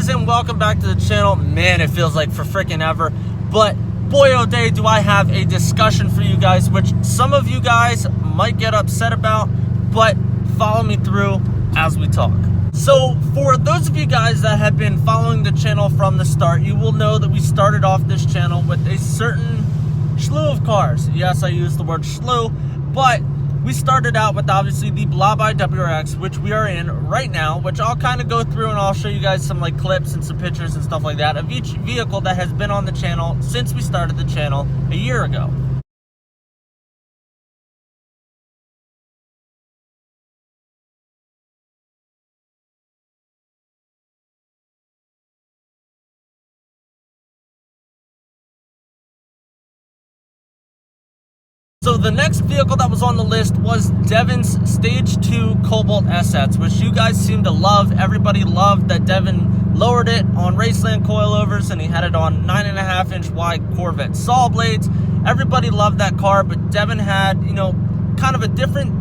guys, and welcome back to the channel. Man, it feels like for freaking ever, but boy oh day do I have a discussion for you guys, which some of you guys might get upset about, but follow me through as we talk. So for those of you guys that have been following the channel from the start, you will know that we started off this channel with a certain slew of cars. Yes, I use the word slew, but we started out with obviously the Blaubai WRX, which we are in right now, which I'll kind of go through and I'll show you guys some like clips and some pictures and stuff like that of each vehicle that has been on the channel since we started the channel a year ago. So the next vehicle that was on the list was Devin's Stage 2 Cobalt SS, which you guys seem to love. Everybody loved that Devin lowered it on Raceland coilovers and he had it on 9.5-inch wide Corvette saw blades. Everybody loved that car, but Devin had, you know, kind of a different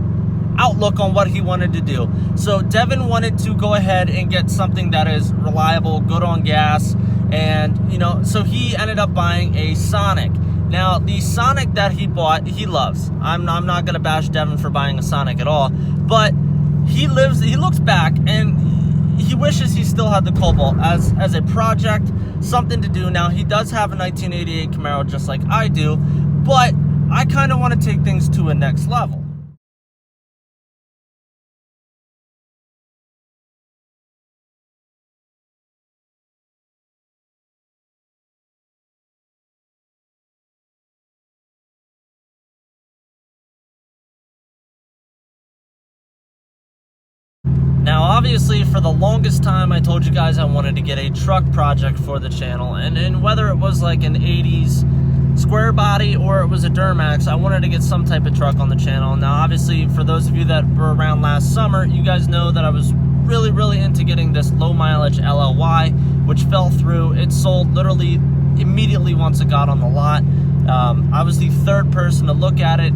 outlook on what he wanted to do. So Devin wanted to go ahead and get something that is reliable, good on gas, and, you know, so he ended up buying a Sonic. Now, the Sonic that he bought, he loves. I'm not going to bash Devin for buying a Sonic at all, but he looks back and he wishes he still had the Cobalt as a project, something to do. Now, he does have a 1988 Camaro just like I do, but I kind of want to take things to a next level. Now, obviously, for the longest time, I told you guys I wanted to get a truck project for the channel, and whether it was like an 80s square body or it was a Duramax, I wanted to get some type of truck on the channel. Now, obviously, for those of you that were around last summer, you guys know that I was really into getting this low mileage LLY, which fell through. It sold literally immediately once it got on the lot. I was the third person to look at it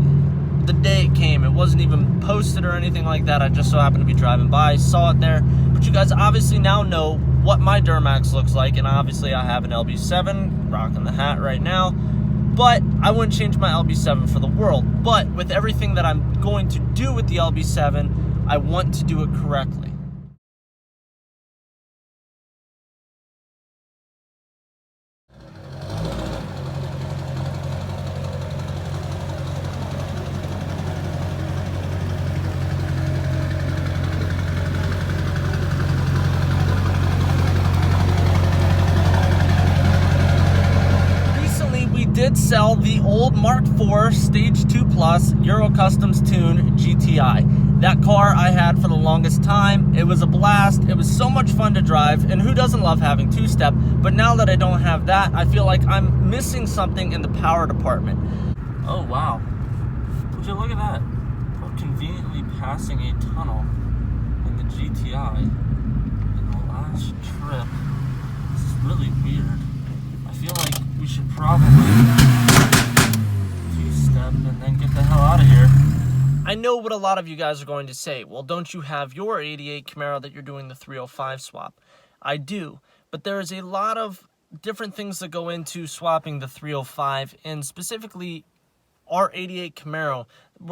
the day it came. It wasn't even posted or anything like that. I just so happened to be driving by, saw it there. But you guys obviously now know what my Duramax looks like, and obviously I have an LB7, rocking the hat right now, but I wouldn't change my LB7 for the world. But with everything that I'm going to do with the LB7, I want to do it correctly. Did sell the old Mark IV Stage 2 Plus Euro Customs Tune GTI. That car I had for the longest time. It was a blast. It was so much fun to drive, and who doesn't love having two-step? But now that I don't have that, I feel like I'm missing something in the power department. Oh wow, would you look at that? We're conveniently passing a tunnel in the GTI in the last trip. This is really weird. I feel like we should probably two-step and then get the hell out of here. I know what a lot of you guys are going to say. Well, don't you have your 88 Camaro that you're doing the 305 swap? I do, but there is a lot of different things that go into swapping the 305, and specifically our 88 Camaro.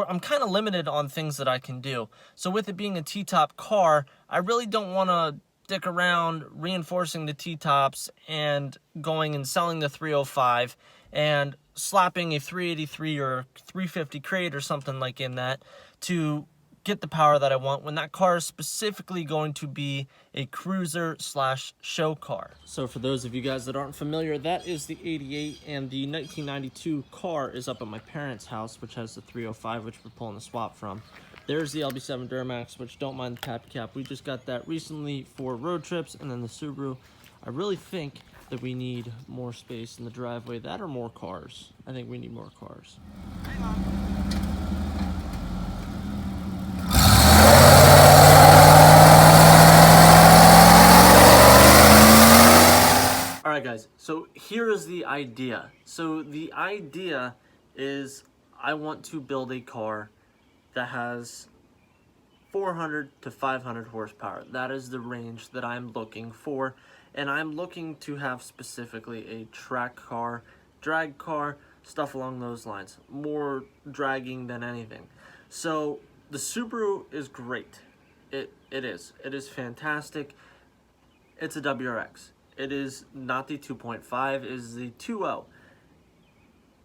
I'm kind of limited on things that I can do. So with it being a T-top car, I really don't want to stick around reinforcing the T-tops and going and selling the 305 and slapping a 383 or 350 crate or something like in that to get the power that I want when that car is specifically going to be a cruiser slash show car. So for those of you guys that aren't familiar, that is the 88, and the 1992 car is up at my parents' house, which has the 305, which we're pulling the swap from. There's the LB7 Duramax, which don't mind the tappy cap. We just got that recently for road trips, and then the Subaru. I really think that we need more space in the driveway. That or more cars. I think we need more cars. Hang on. All right, guys, so here is the idea. So the idea is I want to build a car that has 400 to 500 horsepower. That is the range that I'm looking for. and I'm looking to have specifically a track car, drag car, stuff along those lines. More dragging than anything. So the Subaru is great. It is. It is fantastic. It's a WRX. It is not the 2.5, it is the 2.0.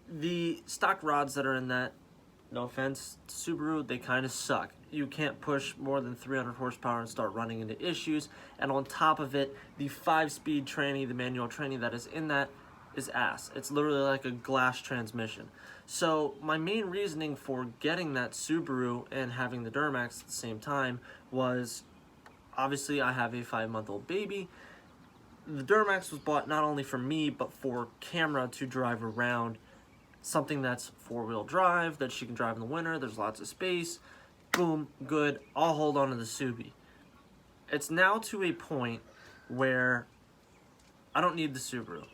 The stock rods that are in that, no offense, Subaru, they kind of suck. You can't push more than 300 horsepower and start running into issues. And on top of it, the 5-speed tranny, the manual tranny that is in that, is ass. It's literally like a glass transmission. So my main reasoning for getting that Subaru and having the Duramax at the same time was, obviously I have a 5-month-old baby. The Duramax was bought not only for me, but for Camera to drive around. Something that's 4-wheel drive, that she can drive in the winter, there's lots of space. Boom, good, I'll hold on to the Subi. It's now to a point where I don't need the Subaru.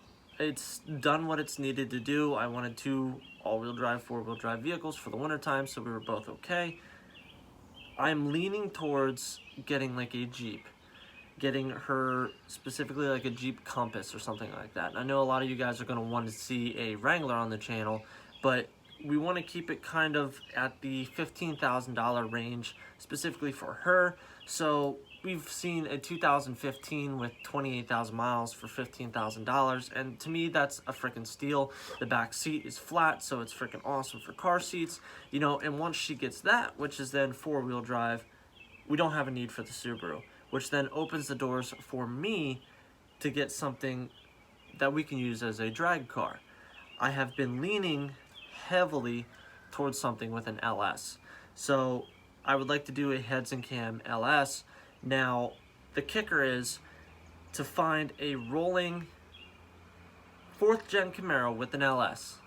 It's done what it's needed to do. I wanted 2 all-wheel drive, 4-wheel drive vehicles for the winter time, so we were both okay. I'm leaning towards getting like a Jeep. Getting her specifically like a Jeep Compass or something like that. And I know a lot of you guys are going to want to see a Wrangler on the channel, but we want to keep it kind of at the $15,000 range specifically for her. So we've seen a 2015 with 28,000 miles for $15,000, and to me that's a freaking steal. The back seat is flat, so it's freaking awesome for car seats, you know. And once she gets that, which is then 4-wheel drive, we don't have a need for the Subaru, which then opens the doors for me to get something that we can use as a drag car. I have been leaning heavily towards something with an LS. So I would like to do a heads and cam LS. Now, the kicker is to find a rolling 4th gen Camaro with an LS.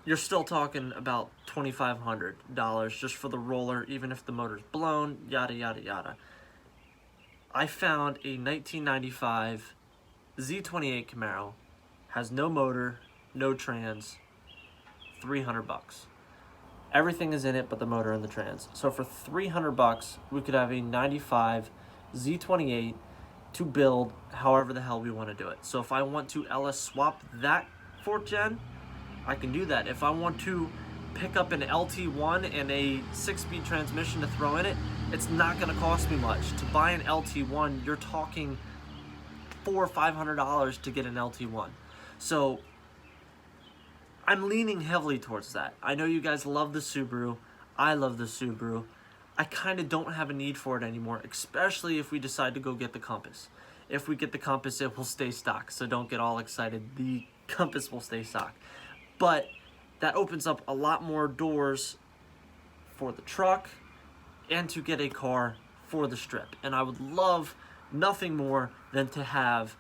You're still talking about $2,500 just for the roller, even if the motor's blown, yada, yada, yada. I found a 1995 Z28 Camaro, has no motor, no trans, $300. Everything is in it but the motor and the trans. So for $300, we could have a 95 Z28 to build however the hell we want to do it. So if I want to LS swap that 4th gen, I can do that. If I want to pick up an LT1 and a 6-speed transmission to throw in it, it's not going to cost me much. To buy an LT1, you're talking $400 or $500 to get an LT1. So I'm leaning heavily towards that. I know you guys love the Subaru. I love the Subaru. I kind of don't have a need for it anymore, especially if we decide to go get the Compass. If we get the Compass, it will stay stock, so don't get all excited. The Compass will stay stock. But that opens up a lot more doors for the truck and to get a car for the strip. And I would love nothing more than to have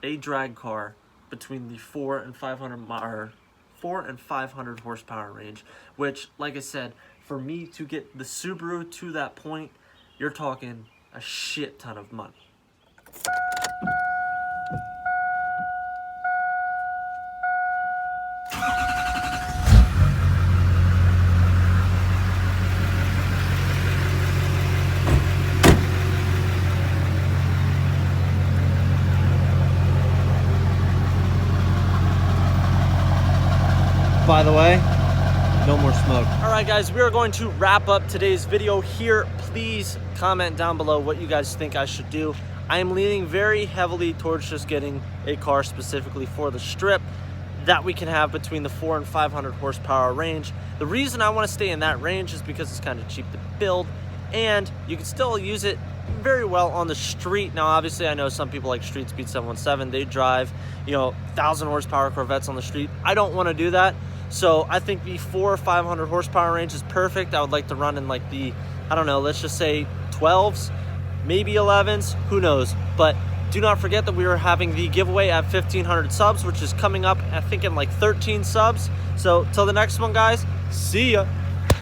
a drag car between the 4 and 500 horsepower range, which, like I said, for me to get the Subaru to that point, you're talking a shit ton of money. By the way, no more smoke. All right, guys, we are going to wrap up today's video here. Please comment down below what you guys think I should do. I am leaning very heavily towards just getting a car specifically for the strip that we can have between the 400 and 500 horsepower range. The reason I want to stay in that range is because it's kind of cheap to build, and you can still use it very well on the street. Now, obviously, I know some people like Street Speed 717. They drive, 1,000 horsepower Corvettes on the street. I don't want to do that. So I think the 400 or 500 horsepower range is perfect. I would like to run in like the, I don't know, let's just say 12s, maybe 11s, who knows. But do not forget that we are having the giveaway at 1,500 subs, which is coming up, I think, in like 13 subs. So till the next one, guys, see ya.